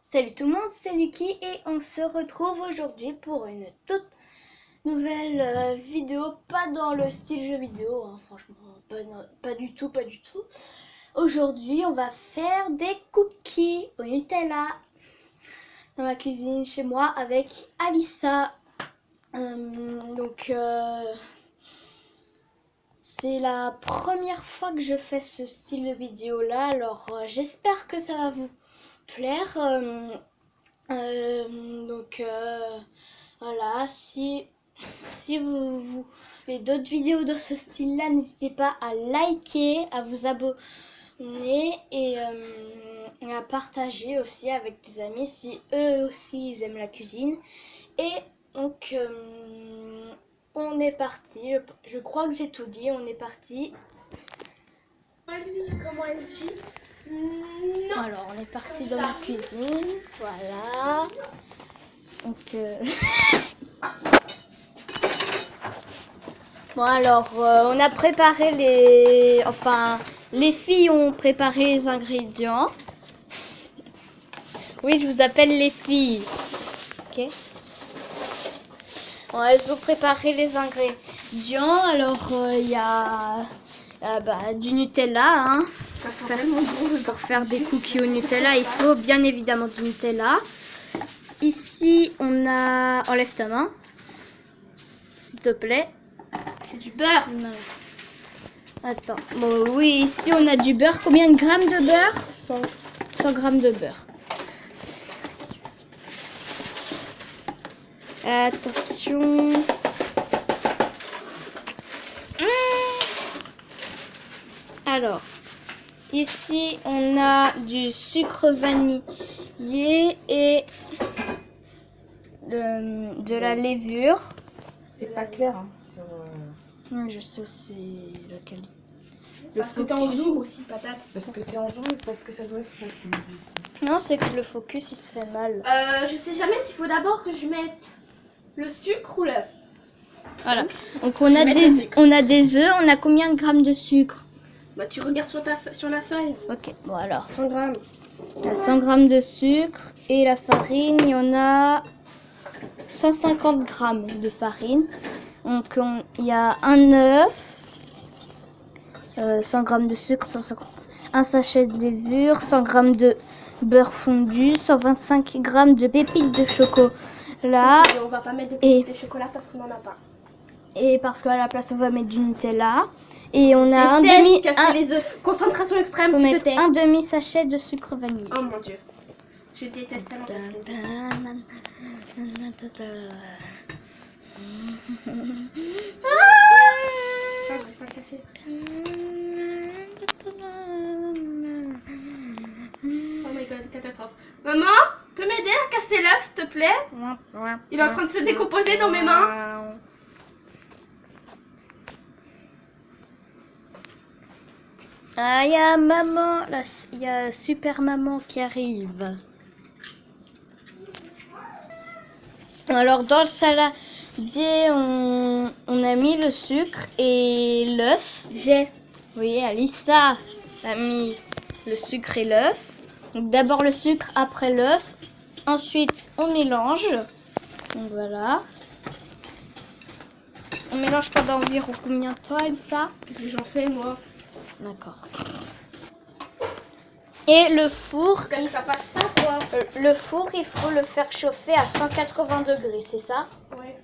Salut tout le monde, c'est Lucky et on se retrouve aujourd'hui pour une toute nouvelle vidéo, pas dans le style jeu vidéo, hein, franchement, pas du tout. Aujourd'hui, on va faire des cookies au Nutella dans ma cuisine chez moi avec Alissa. C'est la première fois que je fais ce style de vidéo là, alors j'espère que ça va vous plaire. Voilà, si vous voulez d'autres vidéos dans ce style là, n'hésitez pas à liker, à vous abonner et à partager aussi avec des amis si eux aussi ils aiment la cuisine. Et donc on est parti, je crois que j'ai tout dit, on est parti. Comment elle dit? Non. Alors on est parti dans ma cuisine, voilà. Donc bon alors on a préparé les filles ont préparé les ingrédients. Oui, je vous appelle les filles. Ok. Bon, elles ont préparé les ingrédients. Alors il y a du Nutella, hein. Ça sent tellement bon. Pour faire des cookies au Nutella, il faut bien évidemment du Nutella. Ici, on a... Enlève ta main, s'il te plaît. C'est du beurre. Non. Attends. Bon, oui, ici, on a du beurre. Combien de grammes de beurre? 100 grammes de beurre. Attention. Alors, ici, on a du sucre vanillé et de la levure. C'est pas clair hein, sur... Oui, je sais, c'est la qualité. Parce que t'es en zoom aussi, patate. Parce que t'es en zoom ou parce que ça doit être ça. Non, c'est que le focus, il se fait mal. Je sais jamais s'il faut d'abord que je mette le sucre ou l'œuf. Voilà. Donc on a des œufs. On a combien de grammes de sucre? Bah tu regardes sur la feuille. Ok, bon alors. 100 grammes. Il y a 100 grammes de sucre et la farine, il y en a 150 grammes de farine. Donc il y a un œuf, 100 grammes de sucre, 150, un sachet de levure, 100 grammes de beurre fondu, 125 grammes de pépites de chocolat. Et on va pas mettre de pépites de chocolat parce qu'on en a pas. Et parce qu'à la place on va mettre du Nutella. Et on a casser les œufs. Concentration extrême, faut tu te mettre tais. un demi sachet de sucre vanillé. Oh mon dieu. Je déteste tellement casser les œufs. Ah, je vais pas le casser. Oh my god, catastrophe. Maman, peux m'aider à casser l'œuf s'il te plaît? Il est en train de se décomposer dans mes mains. Ah, il y a maman, il y a super maman qui arrive. Alors dans le saladier, on a mis le sucre et l'œuf. Oui, Alissa a mis le sucre et l'œuf. Donc d'abord le sucre, après l'œuf. Ensuite, on mélange. Donc voilà. On mélange pendant environ combien de temps, Alissa? Qu'est-ce que j'en sais moi? D'accord. Et le four, Ça passe ça quoi? le four, il faut le faire chauffer à 180 degrés, c'est ça? Ouais.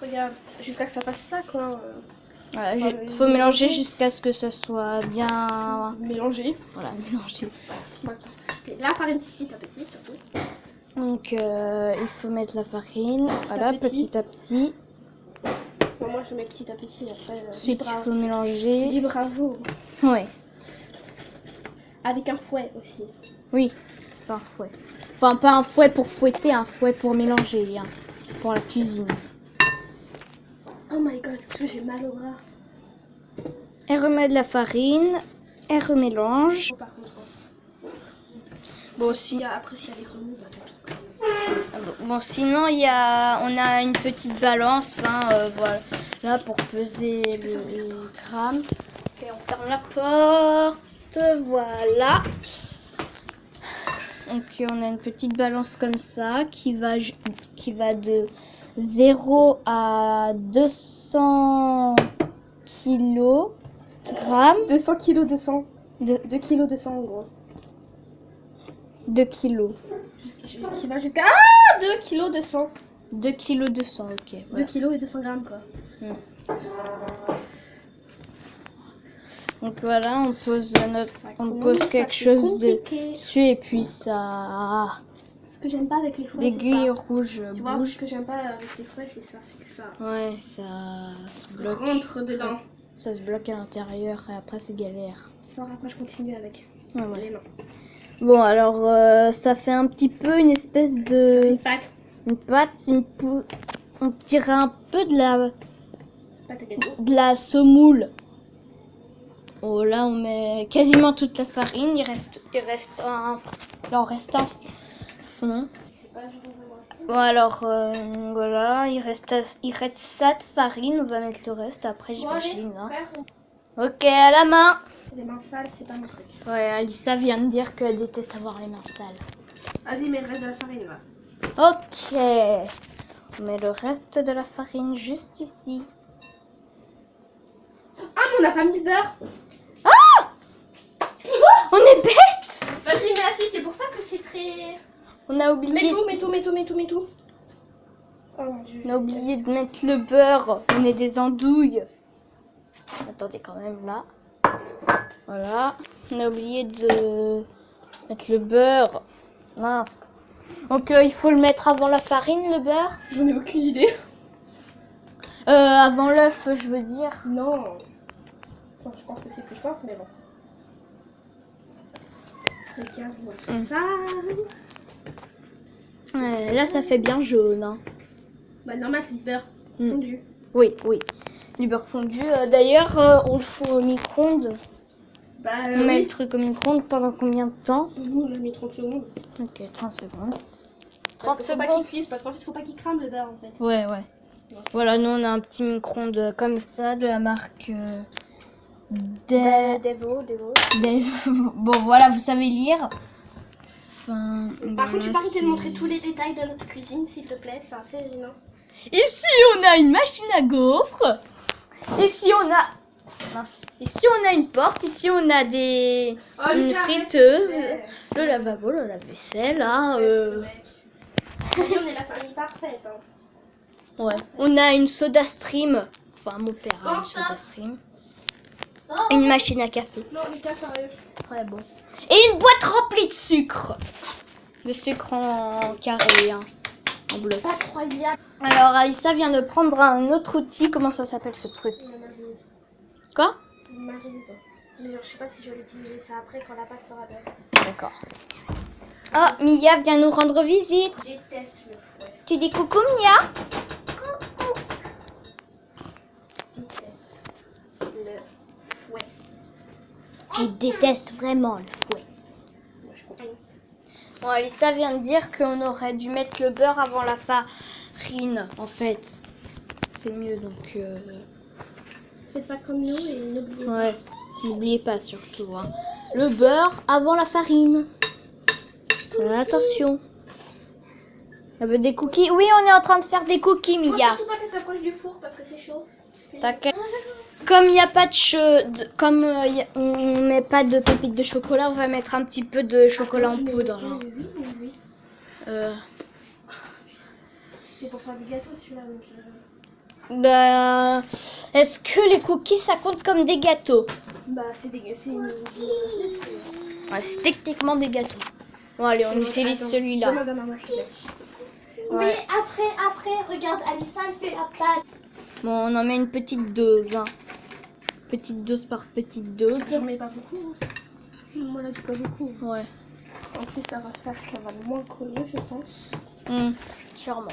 Regarde, jusqu'à que ça passe ça quoi. Il faut mélanger jusqu'à ce que ce soit bien... Mélanger. Voilà, mélangé. La farine petit à petit surtout. Donc, il faut mettre la farine, voilà, petit à petit. Bon, moi je mets petit à petit après. Ensuite, il faut mélanger. Dis bravo. Oui, Avec un fouet aussi. oui, c'est un fouet. Enfin, pas un fouet pour fouetter, un fouet pour mélanger, hein, pour la cuisine. Oh my god, est-ce que j'ai mal au bras? Elle remet de la farine, elle remélange. Par contre. Bon, si... Après s'il y a des grenouilles, bah tant pis. Bon, sinon, on a une petite balance, hein, voilà, pour peser les grammes. Et on ferme la porte, voilà. Donc on a une petite balance comme ça qui va de 0 à 200 kilogrammes. 200 kg 200. De 2 kg 200 en gros. 2 kilos. Qui va jusqu'à 2 kg 200. 2 kilos 200, ok. 2 Voilà. kg et 200 grammes quoi. Donc voilà, on pose commence à quelque se chose compliquer. dessus et puis ça... Ce que j'aime pas avec les fouets, L'aiguille c'est rouge ça. Tu vois, bouge. ce que j'aime pas avec les fouets, c'est ça, c'est que ça Ouais, ça se bloque. rentre dedans. Ça se bloque à l'intérieur et après c'est galère. Alors après, je continue avec Ouais, ouais. les mains. Bon, alors ça fait un petit peu une espèce de... Une pâte. Une pâte, on dirait un peu Pâte à gâteau. de la semoule. Oh là, on met quasiment toute la farine. Il reste un fond. C'est pas genre Bon alors voilà, il reste ça de farine. On va mettre le reste après, j'imagine. Hein. Ok, à la main. Les mains sales, c'est pas mon truc. Ouais, Alissa vient de dire qu'elle déteste avoir les mains sales. Vas-y, mets le reste de la farine là. Ok, on met le reste de la farine juste ici. Ah, mais on n'a pas mis de beurre. On est bête. Vas-y, mets là-dessus, c'est pour ça que c'est très... On a oublié. Mets tout. Oh mon dieu. On a oublié de mettre le beurre. On est des andouilles. Attendez quand même là. Voilà. On a oublié de mettre le beurre. Mince. Donc il faut le mettre avant la farine, le beurre. J'en ai aucune idée. Avant l'œuf, je veux dire. Non. Bon, je pense que c'est plus simple, mais bon. Regarde-moi ça. Là, ça fait bien jaune. Hein. Bah normal, c'est du beurre Mm. fondu. Oui, oui. Du beurre fondu. D'ailleurs, on le fout au micro-ondes. Bah On met le oui. truc au micro-ondes pendant combien de temps? Nous, on a mis 30 secondes. Ok, 30 secondes. 30 30 faut pas secondes. qu'il cuise, parce qu'en fait, faut pas qu'il crame le beurre en fait. Ouais, ouais. Voilà, nous on a un petit micro-ondes comme ça de la marque Devo. Bon, voilà, vous savez lire. Enfin, Par contre, tu peux arrêter de c'est- montrer tous les détails de notre cuisine, s'il te plaît, c'est assez gênant. Ici, on a une machine à gaufres. Ici, on a... Mince. Ici, on a une porte. Ici, on a une friteuse. Le lavabo, le lave-vaisselle, là. On est la famille parfaite. Hein. Ouais. On a une soda stream. Enfin, mon père a une Enfin. soda stream. Oh, Une machine à café. non, Lucas, sérieux. Ouais, bon. Et une boîte remplie de sucre. De sucre en carré, hein, en bleu. Pas croyable. Alors, Alissa vient de prendre un autre outil. Comment ça s'appelle ce truc? Une maryse. Quoi? Une maryse. Mais genre, je sais pas si je vais l'utiliser ça après quand la pâte sera belle. D'accord. Oh, Mia vient nous rendre visite. Je déteste le fouet. Tu dis coucou, Mia? Je déteste le fouet. Elle déteste vraiment le fouet. Moi, je comprends. Bon, Alissa vient de dire qu'on aurait dû mettre le beurre avant la farine, en fait. C'est mieux, donc... Faites pas comme nous et n'oubliez pas. Ouais, n'oubliez pas surtout. Hein. Le beurre avant la farine. Attention. Elle veut des cookies? Oui, on est en train de faire des cookies, Faut Mia. surtout pas qu'elle s'approche du four parce que c'est chaud. T'inquiète. Comme il n'y a pas comme on met pas de pépites de chocolat, on va mettre un petit peu de chocolat en poudre. Là. Oui. C'est pour faire des gâteaux celui-là. Donc, Bah, est-ce que les cookies ça compte comme des gâteaux? bah, c'est des gâteaux. Ouais, c'est techniquement des gâteaux. Bon, allez, on utilise celui-là. Demande à maman, s'il te plaît. Ouais. Oui, après, regarde, Alissa, elle fait la pâte. Bon, on en met une petite dose. Hein. Petite dose par petite dose. J'en mets pas beaucoup. Moi, là, dis pas beaucoup. Ouais. En plus, ça va faire que ça va moins coller, je pense. Sûrement.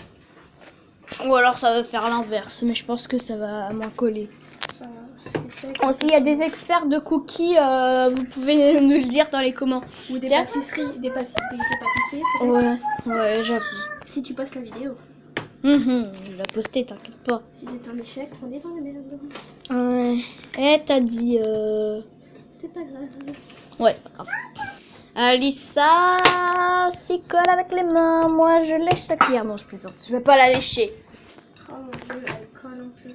Ou alors ça va faire l'inverse, mais je pense que ça va moins coller. Ça, c'est ça. S'il y a des experts de cookies, vous pouvez nous le dire dans les commentaires. Ou des pâtisseries, des pâtissiers. peut-être. Ouais, j'avoue. Si tu postes la vidéo. Je vais la poster, t'inquiète pas. Si c'est un échec, on est dans la merde. Ouais. Eh, t'as dit... C'est pas grave. Ouais, c'est pas grave. Alissa s'y colle avec les mains. Moi, je lèche la cuillère. Non, je plaisante. Je vais pas la lécher. Oh mon dieu, elle colle en plus.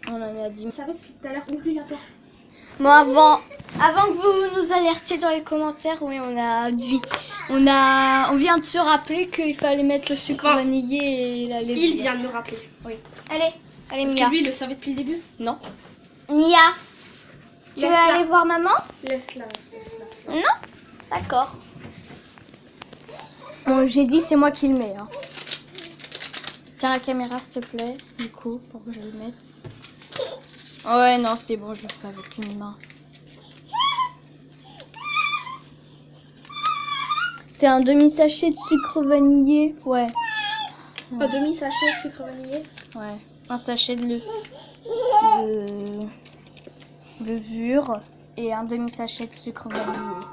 On en a 10. Ça va depuis tout à l'heure. Ouvre-lui la porte. Bon, avant que vous nous alertiez dans les commentaires, oui, on vient de se rappeler qu'il fallait mettre le sucre Bon. vanillé et la levure. Il vient de me rappeler. Oui. Allez, Parce Mia. que lui, il le savait depuis le début. Non. Mia, tu veux Laisse-la. aller voir maman? Laisse-la. Non. D'accord. Bon, j'ai dit c'est moi qui le mets. Hein. Tiens la caméra s'il te plaît, du coup, pour que je le mette. Ouais, non, c'est bon, je le fais avec une main. C'est un demi-sachet de sucre vanillé. Ouais. Un demi-sachet de sucre vanillé. Ouais. Un sachet de levure et un demi-sachet de sucre vanillé.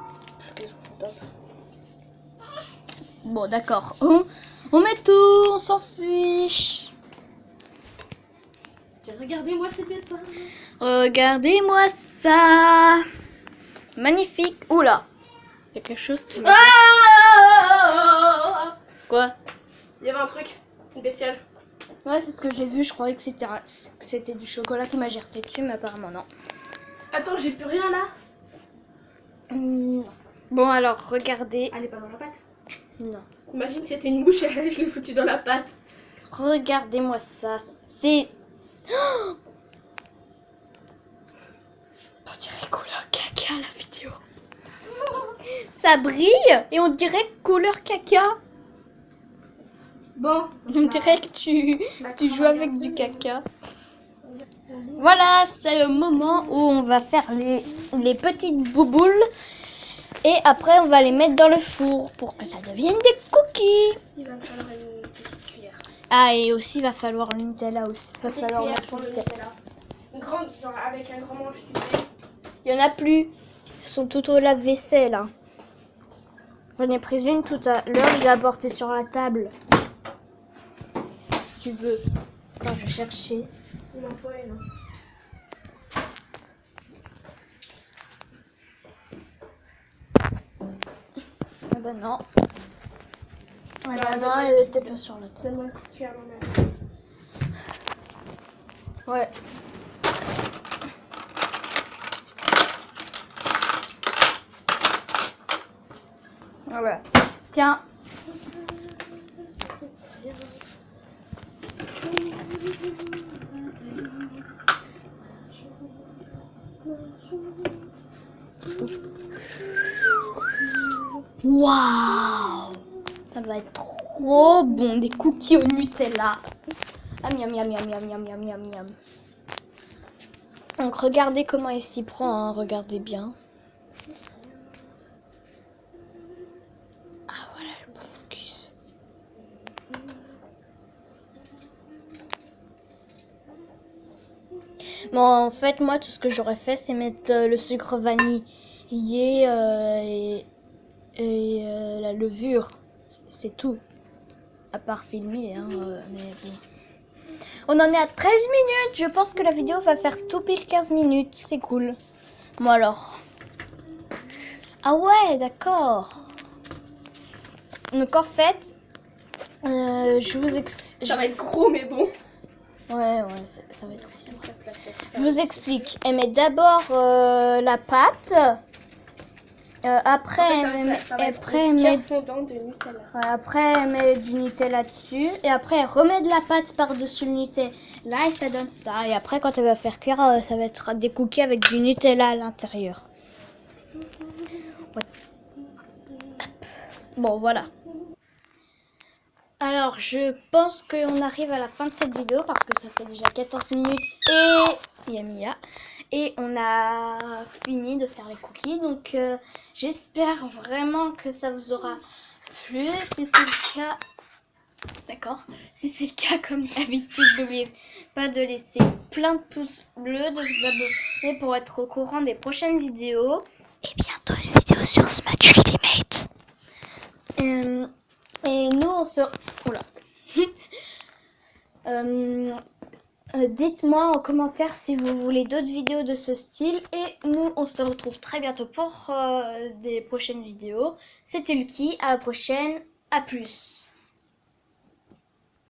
Bon, d'accord. On met tout, on s'en fiche. Regardez-moi ces pépins. Regardez-moi ça. Magnifique. Oula. Il y a quelque chose qui m'a... Ah Quoi? Il y avait un truc, une bestiole. Ouais, c'est ce que j'ai vu. Je croyais que c'était du chocolat qui m'a jeté dessus, mais apparemment non. Attends, j'ai plus rien là. Non. Bon, alors, regardez. Elle est pas dans la pâte. Non. Imagine si c'était une mouche et je l'ai foutue dans la pâte. Regardez-moi ça. C'est... Oh, on dirait couleur caca la vidéo. Ça brille et on dirait couleur caca. Bon. On dirait que tu joues avec du caca. Voilà, c'est le moment où on va faire les petites bouboules. Et après, on va les mettre dans le four pour que ça devienne des cookies. Il va me falloir une petite cuillère. Ah, et aussi, il va falloir le Nutella aussi. Il va Petite falloir cuillère mettre pour le le Nutella. Nutella. Une grande, genre avec un grand manche, tu sais. Il y en a plus. Elles sont toutes au lave-vaisselle. Hein. J'en ai pris une tout à l'heure. Je l'ai apportée sur la table. Si tu veux. Quand je vais chercher. Il en faut une. Ah bah non. Ah bah non, elle était pas sur la table. Donne-moi une petite cuillère, maman. Ouais. Voilà. Tiens. Waouh! Ça va être trop bon, des cookies au Nutella. Ah, miam, miam, miam, miam, miam, miam, miam, miam. Donc, regardez comment il s'y prend, hein. Regardez bien. Ah, voilà, le bon focus. Bon, en fait, moi, tout ce que j'aurais fait, c'est mettre le sucre vanillé et la levure. C'est tout. À part filmer, hein, mais bon. On en est à 13 minutes. Je pense que la vidéo va faire tout pile 15 minutes. C'est cool. Bon alors. Ah ouais, d'accord. Donc en fait, je vous Ça va être gros, mais bon. Ouais, ça va être gros, c'est vrai. Je vous explique. Elle met d'abord la pâte. Après, elle met fondant de Nutella. ouais, après, elle met du Nutella dessus. Et après, elle remet de la pâte par-dessus le Nutella. Et ça donne ça. Et après, quand elle va faire cuire, ça va être des cookies avec du Nutella à l'intérieur. Ouais. Bon, voilà. Alors, je pense qu'on arrive à la fin de cette vidéo parce que ça fait déjà 14 minutes et il y a Mia. Et on a fini de faire les cookies. Donc, j'espère vraiment que ça vous aura plu. Si c'est le cas, d'accord. Si c'est le cas, comme d'habitude, n'oubliez pas de laisser plein de pouces bleus, de vous abonner pour être au courant des prochaines vidéos. Et bientôt une vidéo sur Smash Ultimate. Et nous, on se... Oula. Dites-moi en commentaire si vous voulez d'autres vidéos de ce style. Et nous, on se retrouve très bientôt pour des prochaines vidéos. C'était Lucky, à la prochaine, à plus.